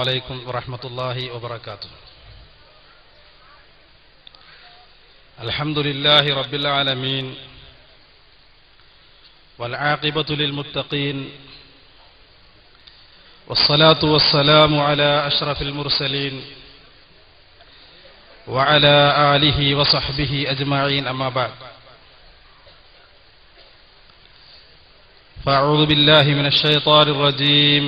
عليكم ورحمة الله وبركاته. الحمد لله رب العالمين والعاقبة للمتقين والصلاة والسلام على أشرف المرسلين وعلى آله وصحبه أجمعين، أما بعد، فأعوذ بالله من الشيطان الرجيم.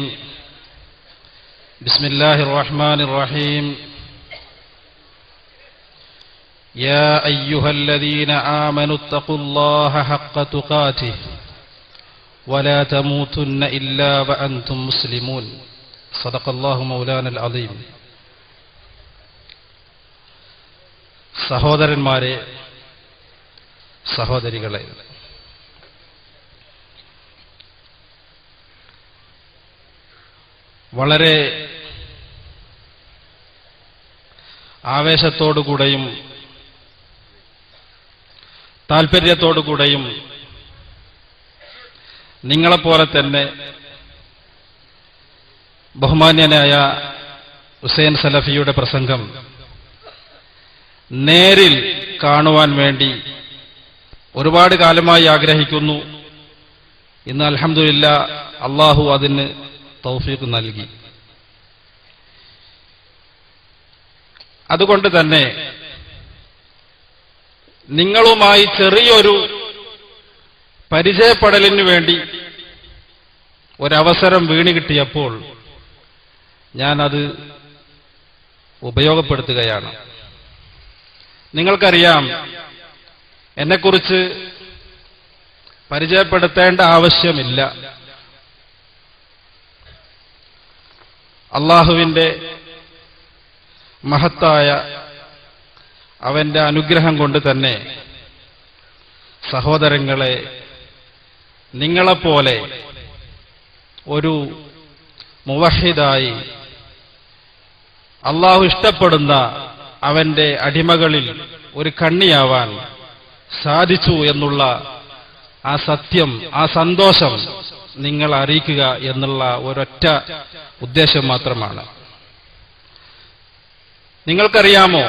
بسم الله الرحمن الرحيم. يا أيها الذين آمنوا اتقوا الله حق تقاته ولا تموتن إلا وأنتم مسلمون. صدق الله مولانا العظيم. സഹോദരന്മാരെ, സഹോദരികളെ, വളരെ ആവേശത്തോടുകൂടെയും താൽപര്യത്തോടുകൂടെയും നിങ്ങളെപ്പോലെ തന്നെ ബഹുമാന്യനായ ഹുസൈൻ സലഫിയുടെ പ്രസംഗം നേരിൽ കാണുവാൻ വേണ്ടി ഒരുപാട് കാലമായി ആഗ്രഹിക്കുന്നു. ഇന്ന് അൽഹംദുലില്ലാഹ് അല്ലാഹു അതിന് തൗഫീഖ് നൽകി. അതുകൊണ്ട് തന്നെ നിങ്ങളുമായി ചെറിയൊരു പരിചയപ്പെടലിനു വേണ്ടി ഒരവസരം വീണ് കിട്ടിയപ്പോൾ ഞാനത് ഉപയോഗപ്പെടുത്തുകയാണ്. നിങ്ങൾക്കറിയാം, എന്നെക്കുറിച്ച് പരിചയപ്പെടുത്തേണ്ട ആവശ്യമില്ല. അള്ളാഹുവിന്റെ മഹത്തായ അവന്റെ അനുഗ്രഹം കൊണ്ട് തന്നെ സഹോദരങ്ങളെ, നിങ്ങളെപ്പോലെ ഒരു മുവഹിദായി അള്ളാഹു ഇഷ്ടപ്പെടുന്ന അവന്റെ അടിമകളിൽ ഒരു കണ്ണിയാവാൻ സാധിച്ചു എന്നുള്ള ആ സത്യം, ആ സന്തോഷം നിങ്ങൾ അറിയിക്കുക എന്നുള്ള ഒരൊറ്റ ഉദ്ദേശം മാത്രമാണ്. നിങ്ങൾക്കറിയാമോ,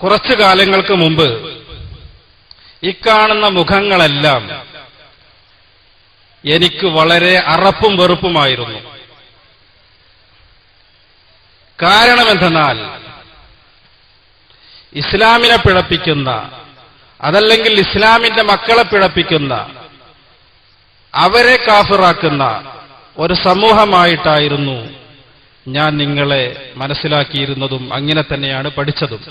കുറച്ചു കാലങ്ങൾക്ക് മുമ്പ് ഇക്കാണുന്ന മുഖങ്ങളെല്ലാം എനിക്ക് വളരെ അറപ്പും വെറുപ്പുമായിരുന്നു. കാരണമെന്തെന്നാൽ, ഇസ്ലാമിനെ പിഴപ്പിക്കുന്ന, അതല്ലെങ്കിൽ ഇസ്ലാമിന്റെ മക്കളെ പിഴപ്പിക്കുന്ന, അവരെ കാഫിറാക്കുന്ന ഒരു സമൂഹമായിട്ടായിരുന്നു ഞാൻ നിങ്ങളെ മനസ്സിലാക്കിയിരുന്നതും അങ്ങനെ തന്നെയാണ് പഠിച്ചതും.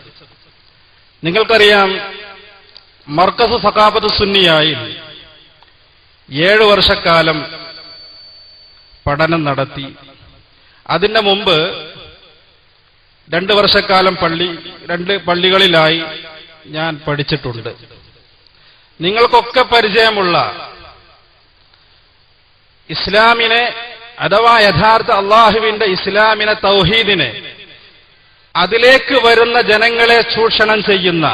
നിങ്ങൾക്കറിയാം, മർക്കസ് സഖാഫത്ത് സുന്നിയായി 7 വർഷക്കാലം പഠനം നടത്തി. അതിന്റെ മുമ്പ് 2 വർഷക്കാലം 2 പള്ളികളിലായി ഞാൻ പഠിച്ചിട്ടുണ്ട്. നിങ്ങൾക്കൊക്കെ പരിചയമുള്ള ഇസ്ലാമിനെ, അഥവാ യഥാർത്ഥ അള്ളാഹുവിന്റെ ഇസ്ലാമിനെ, തൗഹീദിനെ, അതിലേക്ക് വരുന്ന ജനങ്ങളെ ചൂഷണം ചെയ്യുന്ന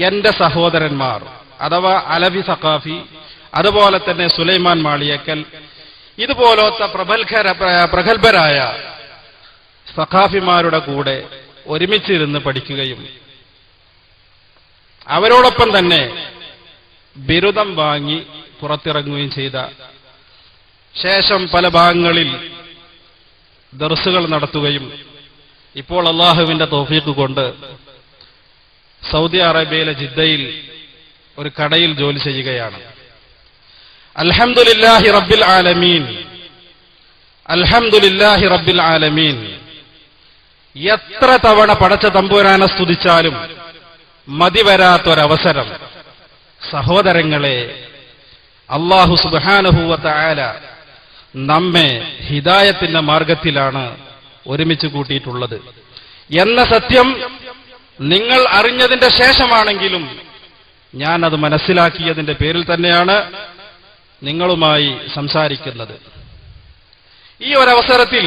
എന്റെ സഹോദരന്മാർ, അഥവാ അലവി സഖാഫി, അതുപോലെ തന്നെ സുലൈമാൻ മാളിയേക്കൽ, ഇതുപോലത്തെ പ്രഗത്ഭരായ സഖാഫിമാരുടെ കൂടെ ഒരുമിച്ചിരുന്ന് പഠിക്കുകയും അവരോടൊപ്പം തന്നെ ബിരുദം വാങ്ങി പുറത്തിറങ്ങുകയും ചെയ്ത ശേഷം പല ഭാഗങ്ങളിൽ ദർസുകൾ നടത്തുകയും ഇപ്പോൾ അള്ളാഹുവിന്റെ തൗഫീഖ് കൊണ്ട് സൗദി അറേബ്യയിലെ ജിദ്ദയിൽ ഒരു കടയിൽ ജോലി ചെയ്യുകയാണ്. അൽഹംദുലില്ലാഹി റബ്ബിൽ ആലമീൻ, അൽഹംദുലില്ലാഹി റബ്ബിൽ ആലമീൻ. എത്ര തവണ പടച്ച തമ്പുരാനെ സ്തുതിച്ചാലും മതിവരാത്തൊരവസരം. സഹോദരങ്ങളെ, അല്ലാഹു സുബ്ഹാനഹു വ തആല നമ്മെ ഹിദായത്തിന്റെ മാർഗത്തിലാണ് ഒരുമിച്ച് കൂട്ടിയിട്ടുള്ളത് എന്ന സത്യം നിങ്ങൾ അറിഞ്ഞതിന്റെ ശേഷമാണെങ്കിലും ഞാൻ അത് മനസ്സിലാക്കിയതിന്റെ പേരിൽ തന്നെയാണ് നിങ്ങളുമായി സംസാരിക്കുന്നത്. ഈ ഒരവസരത്തിൽ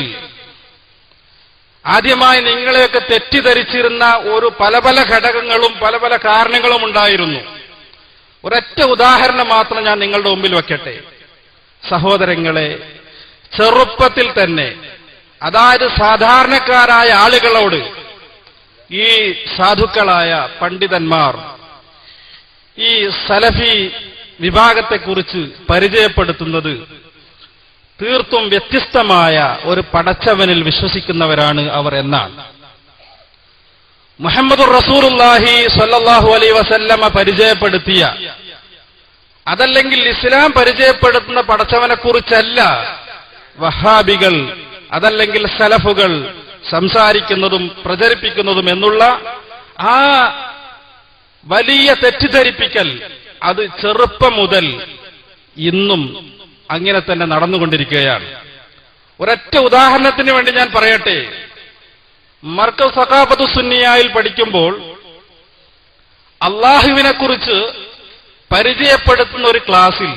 ആദ്യമായി നിങ്ങളെയൊക്കെ തെറ്റിദ്ധരിച്ചിരുന്ന പല പല ഘടകങ്ങളും പല പല കാരണങ്ങളും ഉണ്ടായിരുന്നു. ഒരൊറ്റ ഉദാഹരണം മാത്രം ഞാൻ നിങ്ങളുടെ മുമ്പിൽ വെക്കട്ടെ. സഹോദരങ്ങളെ, ചെറുപ്പത്തിൽ തന്നെ അതായത് സാധാരണക്കാരായ ആളുകളോട് ഈ സാധുക്കളായ പണ്ഡിതന്മാർ ഈ സലഫി വിഭാഗത്തെക്കുറിച്ച് പരിചയപ്പെടുത്തുന്നത് തീർത്തും വ്യത്യസ്തമായ ഒരു പടച്ചവനിൽ വിശ്വസിക്കുന്നവരാണ് അവർ എന്നാണ്. മുഹമ്മദുർ റസൂലുള്ളാഹി സ്വല്ലല്ലാഹു അലൈഹി വസല്ലമ പരിചയപ്പെടുത്തിയ, അതല്ലെങ്കിൽ ഇസ്ലാം പരിചയപ്പെടുത്തുന്ന പടച്ചവനെക്കുറിച്ചല്ല വഹാബികൾ അതല്ലെങ്കിൽ സലഫുകൾ സംസാരിക്കുന്നതും പ്രചരിപ്പിക്കുന്നതും എന്നുള്ള ആ വലിയ തെറ്റിദ്ധരിപ്പിക്കൽ അത് ചെറുപ്പം മുതൽ ഇന്നും അങ്ങനെ തന്നെ നടന്നുകൊണ്ടിരിക്കുകയാണ്. ഒരൊറ്റ ഉദാഹരണത്തിന് വേണ്ടി ഞാൻ പറയട്ടെ. മർക്കസ് സഖാഫത്തു സുന്നിയായിൽ പഠിക്കുമ്പോൾ അള്ളാഹുവിനെ കുറിച്ച് പരിചയപ്പെടുത്തുന്ന ഒരു ക്ലാസ്സിൽ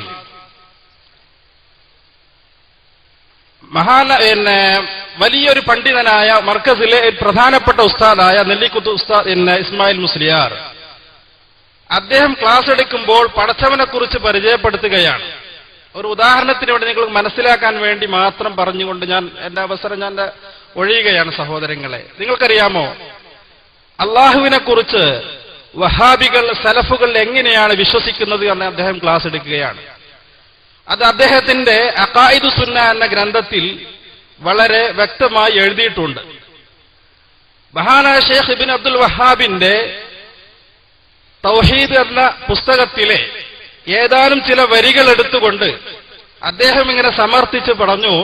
വലിയൊരു പണ്ഡിതനായ മർക്കസിലെ പ്രധാനപ്പെട്ട ഉസ്താദായ നെല്ലിക്കുത്ത് ഉസ്താദ് ഇസ്മായിൽ മുസ്ലിയാർ അദ്ദേഹം ക്ലാസ് എടുക്കുമ്പോൾ പടച്ചവനെ കുറിച്ച് പരിചയപ്പെടുത്തുകയാണ്. ഒരു ഉദാഹരണത്തിന് വേണ്ടി നിങ്ങൾക്ക് മനസ്സിലാക്കാൻ വേണ്ടി മാത്രം പറഞ്ഞുകൊണ്ട് ഞാൻ എന്റെ അവസരം ഞാൻ ഒഴിയുകയാണ്. സഹോദരങ്ങളെ, നിങ്ങൾക്കറിയാമോ അള്ളാഹുവിനെ കുറിച്ച് വഹാബികൾ സലഫുകൾ എങ്ങനെയാണ് വിശ്വസിക്കുന്നത് എന്ന് അദ്ദേഹം ക്ലാസ് എടുക്കുകയാണ്. അത് അദ്ദേഹത്തിന്റെ അഖായിദു സുന്ന എന്ന ഗ്രന്ഥത്തിൽ വളരെ വ്യക്തമായി എഴുതിയിട്ടുണ്ട്. മഹാനായ ഷെയ്ഖ് ഇബ്നു അബ്ദുൽ വഹാബിന്റെ തൗഹീദ് എന്ന പുസ്തകത്തിലെ ഏതാനും ചില വരികൾ എടുത്തുകൊണ്ട് അദ്ദേഹം ഇങ്ങനെ സമർത്ഥിച്ച് പറഞ്ഞു.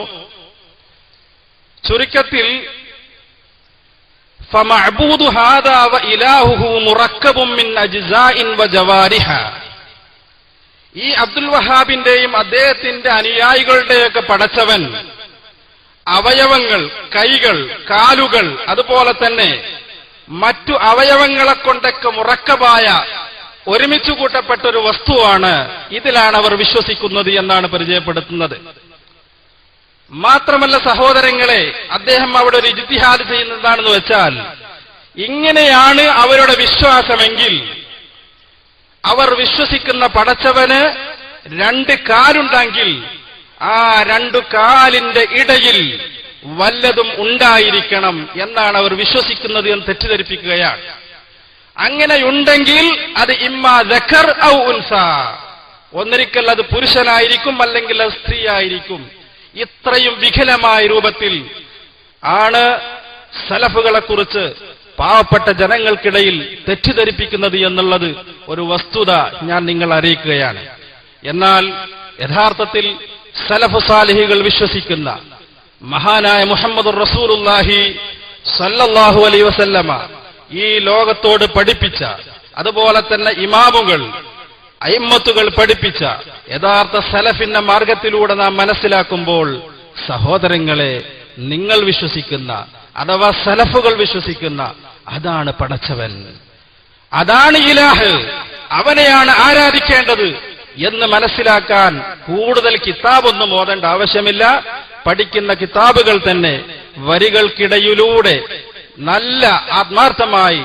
ചുരുക്കത്തിൽ ഫമഅബൂദു ഹാദാ വ ഇലാഹുഹു മുറക്കബും മിൻ അജ്സാഇൻ വ ജവാരിഹ. ഈ അബ്ദുൽ വഹാബിന്റെയും അദ്ദേഹത്തിന്റെ അനുയായികളുടെയൊക്കെ പടച്ചവൻ അവയവങ്ങൾ, കൈകൾ, കാലുകൾ, അതുപോലെ തന്നെ മറ്റു അവയവങ്ങളെ കൊണ്ടൊക്കെ മുറക്കബായ ഒരുമിച്ചു കൂട്ടപ്പെട്ട ഒരു വസ്തുവാണ്. ഇതിലാണ് അവർ വിശ്വസിക്കുന്നത് എന്നാണ് പരിചയപ്പെടുത്തുന്നത്. മാത്രമല്ല സഹോദരങ്ങളെ, അദ്ദേഹം അവിടെ ഒരു ഇജ്തിഹാദ് ചെയ്യുന്നതാണെന്ന് വെച്ചാൽ ഇങ്ങനെയാണ് അവരുടെ വിശ്വാസമെങ്കിൽ അവർ വിശ്വസിക്കുന്ന പടച്ചവന് രണ്ട് കാലുണ്ടെങ്കിൽ ആ രണ്ടു കാലിന്റെ ഇടയിൽ വല്ലതും ഉണ്ടായിരിക്കണം എന്നാണ് അവർ വിശ്വസിക്കുന്നത് എന്ന് തെറ്റിദ്ധരിപ്പിക്കുകയാണ്. അങ്ങനെയുണ്ടെങ്കിൽ അത് ഇമ്മാ ദക്കർ ഔ ഉൻസ, ഒന്നിരിക്കൽ അത് പുരുഷനായിരിക്കും അല്ലെങ്കിൽ അത് സ്ത്രീ ആയിരിക്കും. ഇത്രയും വികലമായ രൂപത്തിൽ ആണ് സലഫുകളെ കുറിച്ച് പാവപ്പെട്ട ജനങ്ങൾക്കിടയിൽ തെറ്റിദ്ധരിപ്പിക്കുന്നത് എന്നുള്ളത് ഒരു വസ്തുത ഞാൻ നിങ്ങൾ അറിയിക്കുകയാണ്. എന്നാൽ യഥാർത്ഥത്തിൽ സലഫ് സാലിഹികൾ വിശ്വസിക്കുന്ന മഹാനായ മുഹമ്മദുർ റസൂലുള്ളാഹി സ്വല്ലല്ലാഹു അലൈഹി വസല്ലമ ഈ ലോകത്തോട് പഠിപ്പിച്ച, അതുപോലെ തന്നെ ഇമാമുകൾ അയിമ്മത്തുകൾ പഠിപ്പിച്ച യഥാർത്ഥ സലഫിന്റെ മാർഗത്തിലൂടെ നാം മനസ്സിലാക്കുമ്പോൾ സഹോദരങ്ങളെ, നിങ്ങൾ വിശ്വസിക്കുന്ന അഥവാ സലഫുകൾ വിശ്വസിക്കുന്ന അതാണ് പടച്ചവൻ, അതാണ് ഇലാഹ്, അവനെയാണ് ആരാധിക്കേണ്ടത് എന്ന് മനസ്സിലാക്കാൻ കൂടുതൽ കിതാബൊന്നും ഓതേണ്ട ആവശ്യമില്ല. പഠിക്കുന്ന കിതാബുകൾ തന്നെ വരികൾക്കിടയിലൂടെ നല്ല ആത്മാർത്ഥമായി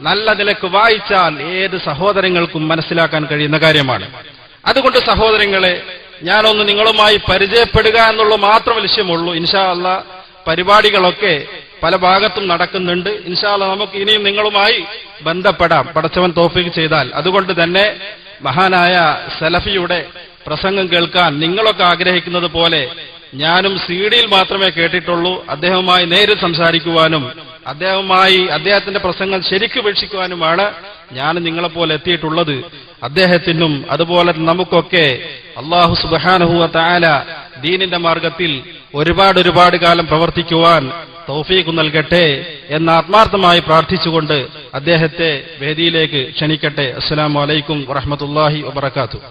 നല്ല നിലക്ക് വായിച്ചാൽ ഏത് സഹോദരങ്ങൾക്കും മനസ്സിലാക്കാൻ കഴിയുന്ന കാര്യമാണ്. അതുകൊണ്ട് സഹോദരങ്ങളെ, ഞാനൊന്ന് നിങ്ങളുമായി പരിചയപ്പെടുക എന്നുള്ള മാത്രം ലക്ഷ്യമുള്ളൂ. ഇൻഷാ അല്ലാഹ് പരിപാടികളൊക്കെ പല ഭാഗത്തും നടക്കുന്നുണ്ട്. ഇൻഷാ അല്ലാഹ് നമുക്ക് ഇനിയും നിങ്ങളുമായി ബന്ധപ്പെടാം, പടച്ചവൻ തൗഫീഖ് ചെയ്താൽ. അതുകൊണ്ട് തന്നെ മഹാനായ സലഫിയുടെ പ്രസംഗം കേൾക്കാൻ നിങ്ങളൊക്കെ ആഗ്രഹിക്കുന്നത് പോലെ ഞാനും സിഡിയിൽ മാത്രമേ കേട്ടിട്ടുള്ളൂ. അദ്ദേഹവുമായി നേരിൽ സംസാരിക്കുവാനും അദ്ദേഹത്തിന്റെ പ്രസംഗം ശരിക്കു വീക്ഷിക്കുവാനുമാണ് ഞാൻ നിങ്ങളെപ്പോലെ എത്തിയിട്ടുള്ളത്. അദ്ദേഹത്തിനും അതുപോലെ നമുക്കൊക്കെ അല്ലാഹു സുബ്ഹാനഹു വ തആല ദീനിന്റെ മാർഗത്തിൽ ഒരുപാട് കാലം പ്രവർത്തിക്കുവാൻ തൗഫീഖ് നൽകട്ടെ എന്ന് ആത്മാർത്ഥമായി പ്രാർത്ഥിച്ചുകൊണ്ട് അദ്ദേഹത്തെ വേദിയിലേക്ക് ക്ഷണിക്കട്ടെ. അസ്സലാമു അലൈക്കും വറഹ്മത്തുള്ളാഹി വബറകാതുഹു.